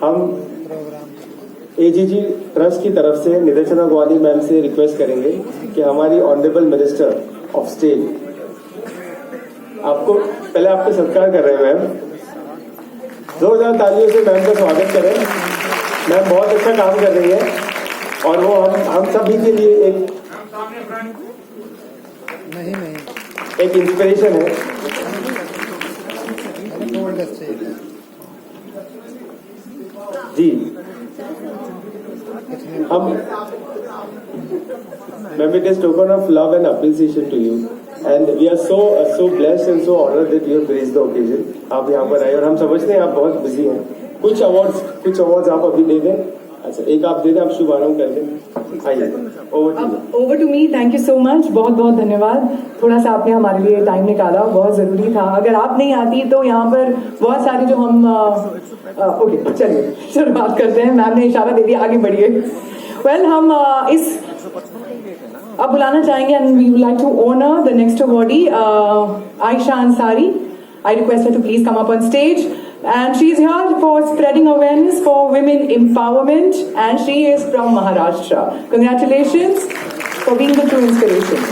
हम AGG trust की तरफ से निदेशना ग्वाली मैम से रिक्वेस्ट करेंगे कि हमारी ऑनरेबल मिनिस्टर ऑफ स्टेट आपको सत्कार कर रहे हैं मैम। 2000 तालियों से मैम का स्वागत करें। मैम बहुत अच्छा काम कर रही है और वो हम सभी के लिए एक इंस्पिरेशन है। जी हम ma'am, it is token of love and appreciation to you and we are so blessed and so honoured that you have graced the occasion. आप यहाँ पर आए और हम समझते हैं आप बहुत बिजी हैं। कुछ अवार्ड्स आप अभी दे दें। अच्छा, एक आप दे दें, आप शुभारंभ कर दें। आइए, over to me. Thank you so much, बहुत बहुत धन्यवाद। थोड़ा सा आपने हमारे लिए टाइम निकाला, बहुत जरूरी था। अगर आप नहीं आती तो यहाँ पर बहुत सारे जो हम ओके, चलिए शुरुआत करते हैं। मैम ने इशारा दे दिया, आगे बढ़िए। वेल, हम अब बुलाना चाहेंगे and we would like to honour the next awardee Ayesha Ansari. I request her to please come up on stage. And she is here for spreading awareness for women empowerment, and she is from Maharashtra. Congratulations for being the true inspiration.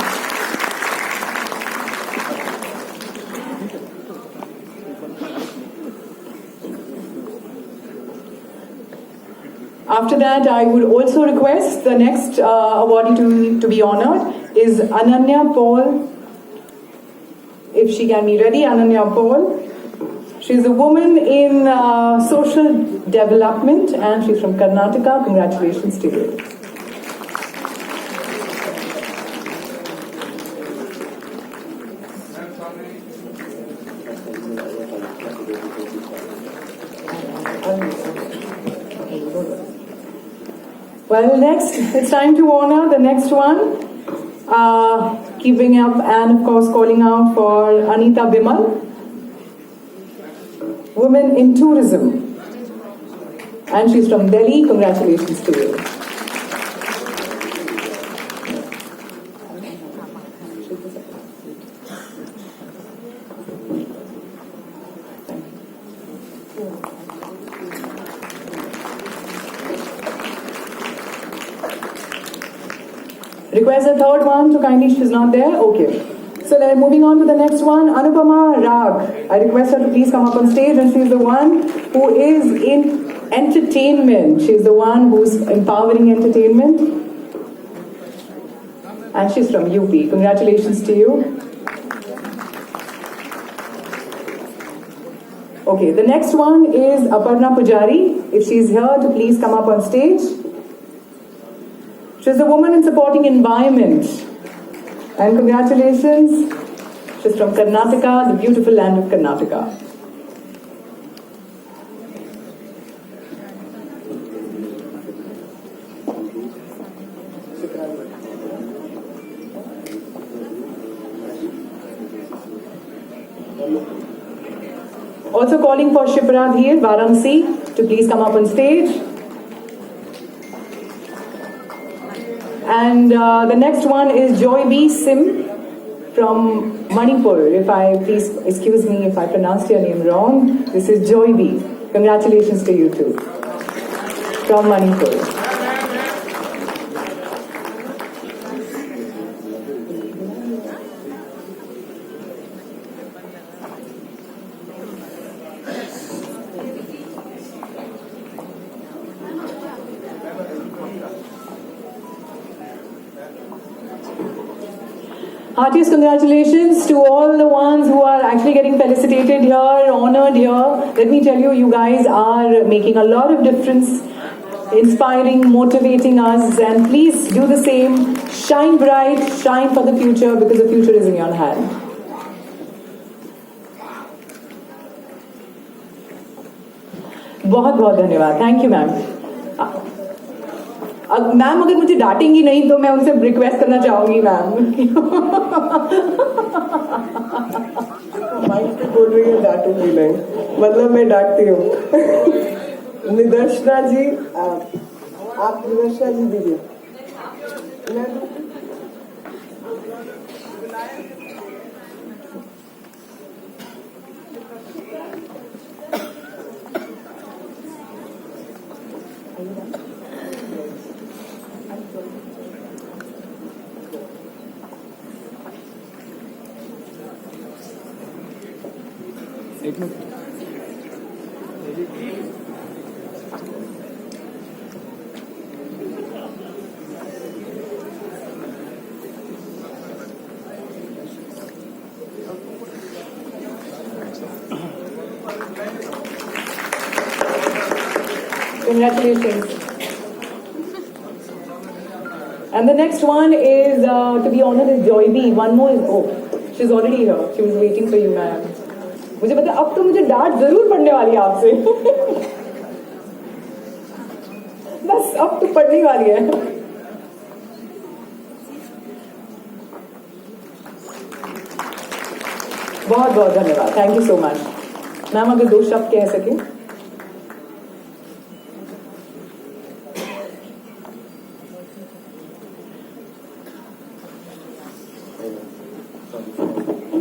After that, I would also request the next awardee to be honored is Ananya Paul. If she can be ready, Ananya Paul. She's a woman in social development and she's from Karnataka. Congratulations to you. Well, next, it's time to honor the next one. Keeping up and of course calling out for Anita Bimal. Women in tourism, and she's from Delhi. Congratulations to you. Request the third one to kindly, she's not there. Okay. So moving on to the next one, Anupama Rag. I request her to please come up on stage, and she's the one who is in entertainment. She's the one who's empowering entertainment. And she's from UP. Congratulations to you. Okay, the next one is Aparna Pujari. If she's here to please come up on stage. She's a woman in supporting environment. And congratulations, she's from Karnataka, the beautiful land of Karnataka. Also calling for Shipra Dhir, Varanasi, to please come up on stage. And the next one is Joy B. Sim from Manipur. Please excuse me if I pronounced your name wrong. This is Joy B. Congratulations to you too. From Manipur. Heartiest congratulations to all the ones who are actually getting felicitated here, honored here. Let me tell you, you guys are making a lot of difference, inspiring, motivating us, and please do the same. Shine bright, shine for the future, because the future is in your hand. बहुत बहुत धन्यवाद. Thank you, ma'am. Ma'am अगर मुझे डांटेंगी नहीं तो मैं उनसे request करना चाहूंगी मैम. माइक पे बोल रही है, डांटूंगी नहीं, मतलब मैं डांटती हूँ. निदर्शना जी, आप निदर्शना जी दीजिए. Congratulations. And the next one is, to be honored, is Joy B. One more is, oh, she's already here. She was waiting for you, ma'am. मुझे पता अब तो मुझे डांट जरूर पड़ने वाली है आपसे. बस अब तो पड़ने वाली है. बहुत बहुत धन्यवाद. Thank you so much. Ma'am अगर 2 शब्द कह सकें.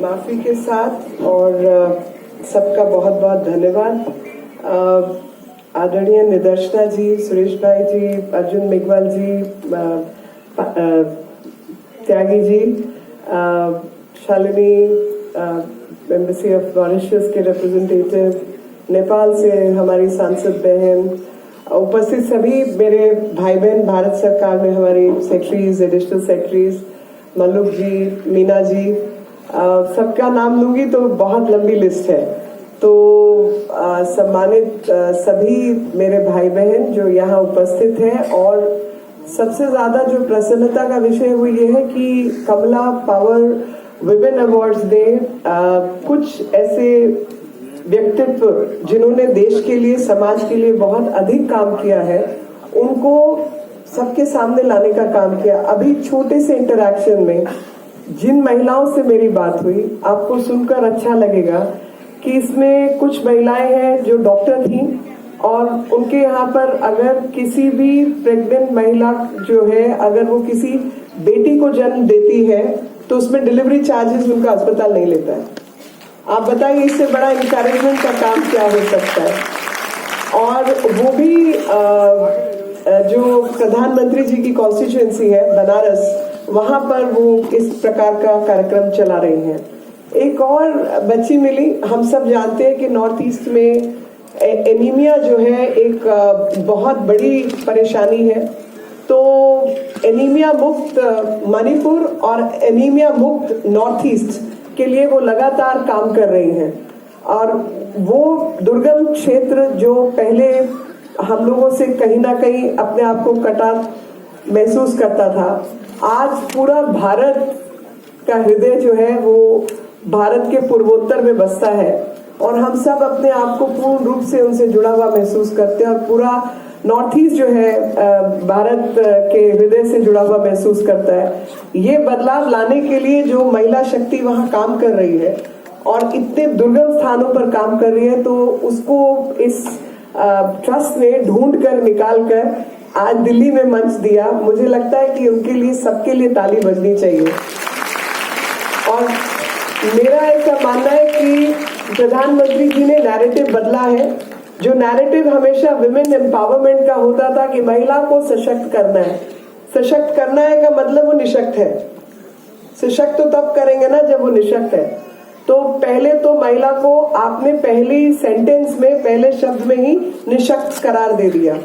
माफी के साथ और सबका बहुत बहुत धन्यवाद. आदरणीय निदर्शना जी, सुरेश भाई जी, अर्जुन मेघवाल जी, Tyagi ji, Shalini embassy of Mauritius के रिप्रेजेंटेटिव, नेपाल से हमारी सांसद बहन, उपस्थित सभी मेरे भाई बहन, भारत सरकार में हमारी सेक्रेटरीज, एडिशनल सेक्रेटरीज, मल्लुक जी, मीना जी, सबका नाम लूंगी तो बहुत लंबी लिस्ट है. तो सम्मानित सभी मेरे भाई बहन जो यहाँ उपस्थित हैं, और सबसे ज्यादा जो प्रसन्नता का विषय है वो ये है कि कमला पावर विमेन अवार्ड्स ने कुछ ऐसे व्यक्तित्व जिन्होंने देश के लिए, समाज के लिए बहुत अधिक काम किया है, उनको सबके सामने लाने का काम किया. अभी छोटे से इंटरैक्शन में जिन महिलाओं से मेरी बात हुई, आपको सुनकर अच्छा लगेगा कि इसमें कुछ महिलाएं हैं जो डॉक्टर थी, और उनके यहाँ पर अगर किसी भी प्रेग्नेंट महिला जो है, अगर वो किसी बेटी को जन्म देती है तो उसमें डिलीवरी चार्जेस उनका अस्पताल नहीं लेता है. आप बताइए इससे बड़ा इंकरेजमेंट का काम क्या हो सकता है. और वो भी जो प्रधानमंत्री जी की कॉन्स्टिट्यूएंसी है बनारस, वहां पर वो इस प्रकार का कार्यक्रम चला रही हैं. एक और बच्ची मिली. हम सब जानते हैं कि नॉर्थ ईस्ट में एनीमिया जो है एक बहुत बड़ी परेशानी है. तो एनीमिया मुक्त मणिपुर और एनीमिया मुक्त नॉर्थ ईस्ट के लिए वो लगातार काम कर रही हैं. और वो दुर्गम क्षेत्र जो पहले हम लोगों से कहीं ना कहीं अपने आप को कटा महसूस करता था, आज पूरा भारत का हृदय जो है वो भारत के पूर्वोत्तर में बसता है, और हम सब अपने आप को पूर्ण रूप से उनसे जुड़ा हुआ महसूस करते हैं. और पूरा नॉर्थ ईस्ट जो है भारत के हृदय से जुड़ा हुआ महसूस करता है. ये बदलाव लाने के लिए जो महिला शक्ति वहाँ काम कर रही है और इतने दुर्गम स्थानों पर काम कर रही है, तो उसको इस ट्रस्ट ने ढूंढ कर निकाल कर आज दिल्ली में मंच दिया. मुझे लगता है कि उनके लिए, सबके लिए ताली बजनी चाहिए. और मेरा ऐसा मानना है कि प्रधानमंत्री जी ने नैरेटिव बदला है. जो नैरेटिव हमेशा विमेन एम्पावरमेंट का होता था कि महिला को सशक्त करना है. सशक्त करना है का मतलब वो निशक्त है. सशक्त तो तब करेंगे ना जब वो निशक्त है. तो पहले तो महिला को आपने पहली सेंटेंस में, पहले शब्द में ही निशक्त करार दे दिया.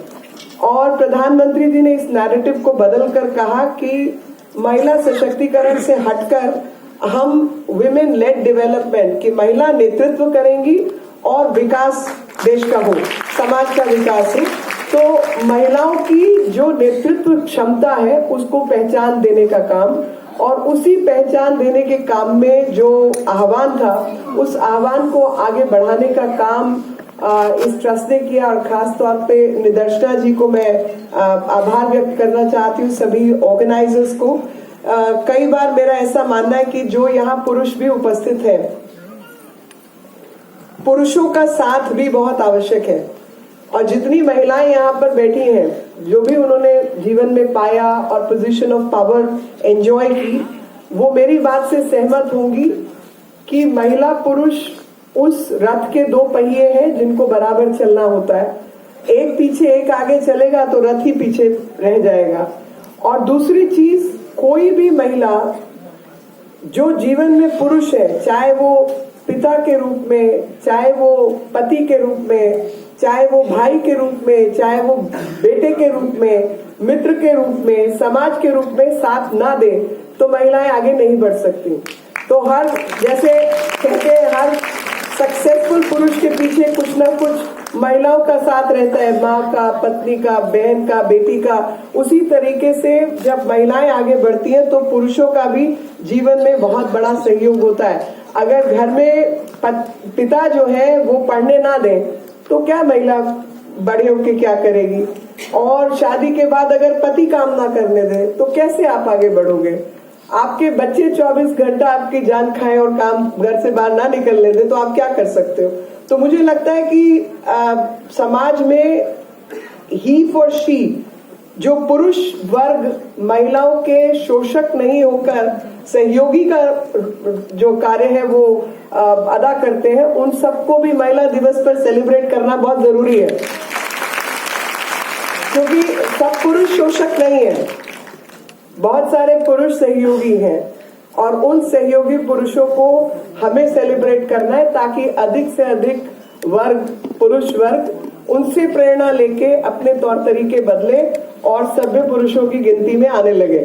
और प्रधानमंत्री जी ने इस नैरेटिव को बदल कर कहा कि महिला सशक्तिकरण से हटकर हम विमेन लेड डेवलपमेंट की, महिला नेतृत्व करेंगी और विकास देश का हो, समाज का विकास हो. तो महिलाओं की जो नेतृत्व क्षमता है उसको पहचान देने का काम, और उसी पहचान देने के काम में जो आह्वान था, उस आह्वान को आगे बढ़ाने का काम इस ट्रस्ट ने किया. और खास तौर पे निदर्शना जी को मैं आभार व्यक्त करना चाहती हूँ, सभी ऑर्गेनाइजर्स को. कई बार मेरा ऐसा मानना है कि जो यहाँ पुरुष भी उपस्थित है, पुरुषों का साथ भी बहुत आवश्यक है. और जितनी महिलाएं यहाँ पर बैठी हैं, जो भी उन्होंने जीवन में पाया और पोजीशन ऑफ पावर एंजॉय की, वो मेरी बात से सहमत होंगी कि महिला पुरुष उस रथ के 2 पहिए हैं जिनको बराबर चलना होता है. एक पीछे एक आगे चलेगा तो रथ ही पीछे रह जाएगा. और दूसरी चीज, कोई भी महिला जो जीवन में पुरुष है, चाहे वो पिता के रूप में, चाहे वो पति के रूप में, चाहे वो भाई के रूप में, चाहे वो बेटे के रूप में, मित्र के रूप में, समाज के रूप में साथ ना दे तो महिलाएं आगे नहीं बढ़ सकती। तो हर, जैसे कहते हैं, हर सक्सेसफुल पुरुष के पीछे कुछ ना कुछ महिलाओं का साथ रहता है, माँ का, पत्नी का, बहन का, बेटी का। उसी तरीके से जब महिलाएं आगे बढ़ती हैं तो पुरुषों का भी जीवन में बहुत बड़ा सहयोग होता है। अगर घर में पिता जो है वो पढ़ने ना दे तो क्या महिला बड़े होके क्या करेगी? और शादी के बाद अगर पति काम ना करने दे तो कैसे आप आगे बढ़ोगे? आपके बच्चे 24 घंटा आपकी जान खाएं और काम घर से बाहर ना निकलने दे तो आप क्या कर सकते हो? तो मुझे लगता है कि समाज में ही फॉर शी जो पुरुष वर्ग महिलाओं के शोषक नहीं होकर सहयोगी का जो कार्य है वो अदा करते हैं, उन सबको भी महिला दिवस पर सेलिब्रेट करना बहुत जरूरी है, क्योंकि सब पुरुष शोषक नहीं है, बहुत सारे पुरुष सहयोगी हैं और उन सहयोगी पुरुषों को हमें सेलिब्रेट करना है ताकि अधिक से अधिक वर्ग, पुरुष वर्ग उनसे प्रेरणा लेके अपने तौर तरीके बदले और सभ्य पुरुषों की गिनती में आने लगे।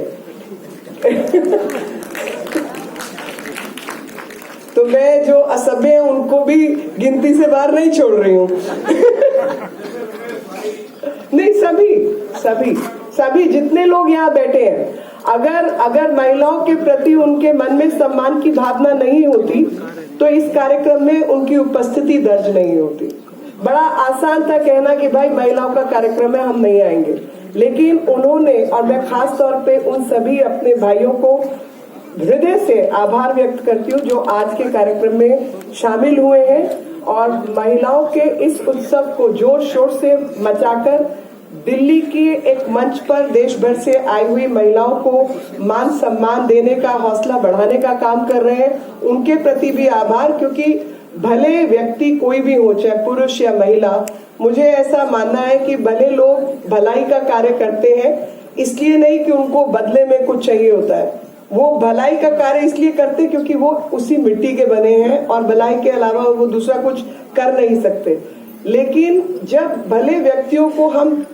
तो मैं जो असभ्य हैं उनको भी गिनती से बाहर नहीं छोड़ रही हूँ। नहीं, सभी जितने लोग यहाँ बैठे हैं, अगर महिलाओं के प्रति उनके मन में सम्मान की भावना नहीं होती तो इस कार्यक्रम में उनकी उपस्थिति दर्ज नहीं होती। बड़ा आसान था कहना कि भाई महिलाओं का कार्यक्रम है, हम नहीं आएंगे, लेकिन उन्होंने, और मैं खास तौर पे उन सभी अपने भाइयों को हृदय से आभार व्यक्त करती हूँ जो आज के कार्यक्रम में शामिल हुए हैं और महिलाओं के इस उत्सव को जोर शोर से मचाकर दिल्ली की एक मंच पर देश भर से आई हुई महिलाओं को मान सम्मान देने का, हौसला बढ़ाने का काम कर रहे हैं। उनके प्रति भी आभार, क्योंकि भले व्यक्ति कोई भी हो, चाहे पुरुष या महिला, मुझे ऐसा मानना है कि भले लोग भलाई का कार्य करते हैं इसलिए नहीं कि उनको बदले में कुछ चाहिए होता है, वो भलाई का कार्य इसलिए करते क्योंकि वो उसी मिट्टी के बने हैं और भलाई के अलावा वो दूसरा कुछ कर नहीं सकते। लेकिन जब भले व्यक्तियों को हम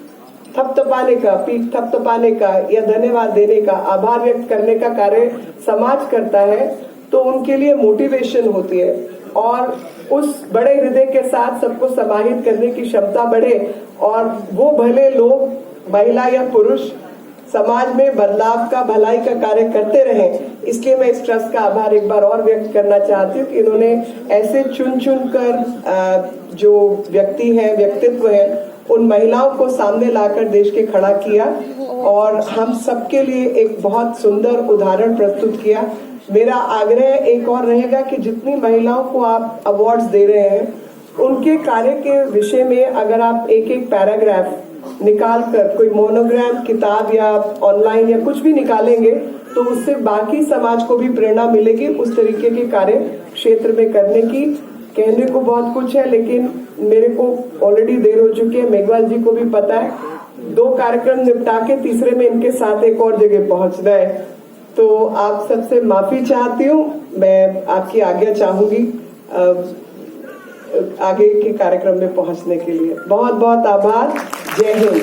थपथपाने का, पीठ थपथपाने का या धन्यवाद देने का, आभार व्यक्त करने का कार्य समाज करता है तो उनके लिए मोटिवेशन होती है और उस बड़े हृदय के साथ सबको समाहित करने की क्षमता बढ़े और वो भले लोग, महिला या पुरुष, समाज में बदलाव का, भलाई का कार्य करते रहें। इसलिए मैं इस ट्रस्ट का आभार एक बार और व्यक्त करना चाहती हूँ कि इन्होंने ऐसे चुन कर जो व्यक्ति हैं, व्यक्तित्व है, उन महिलाओं को सामने लाकर देश के खड़ा किया और हम सबके लिए एक बहुत सुंदर उदाहरण प्रस्तुत किया। मेरा आग्रह एक और रहेगा कि जितनी महिलाओं को आप अवार्ड्स दे रहे हैं उनके कार्य के विषय में अगर आप एक एक पैराग्राफ निकाल कर कोई मोनोग्राम, किताब या ऑनलाइन या कुछ भी निकालेंगे तो उससे बाकी समाज को भी प्रेरणा मिलेगी उस तरीके के कार्य क्षेत्र में करने की। कहने को बहुत कुछ है लेकिन मेरे को ऑलरेडी देर हो चुकी है, मेघवाल जी को भी पता है, 2 कार्यक्रम निपटा के तीसरे में इनके साथ एक और जगह पहुंचना है। तो आप सबसे माफी चाहती हूँ, मैं आपकी आज्ञा चाहूंगी आगे के कार्यक्रम में पहुंचने के लिए। बहुत बहुत आभार। जय हिंद।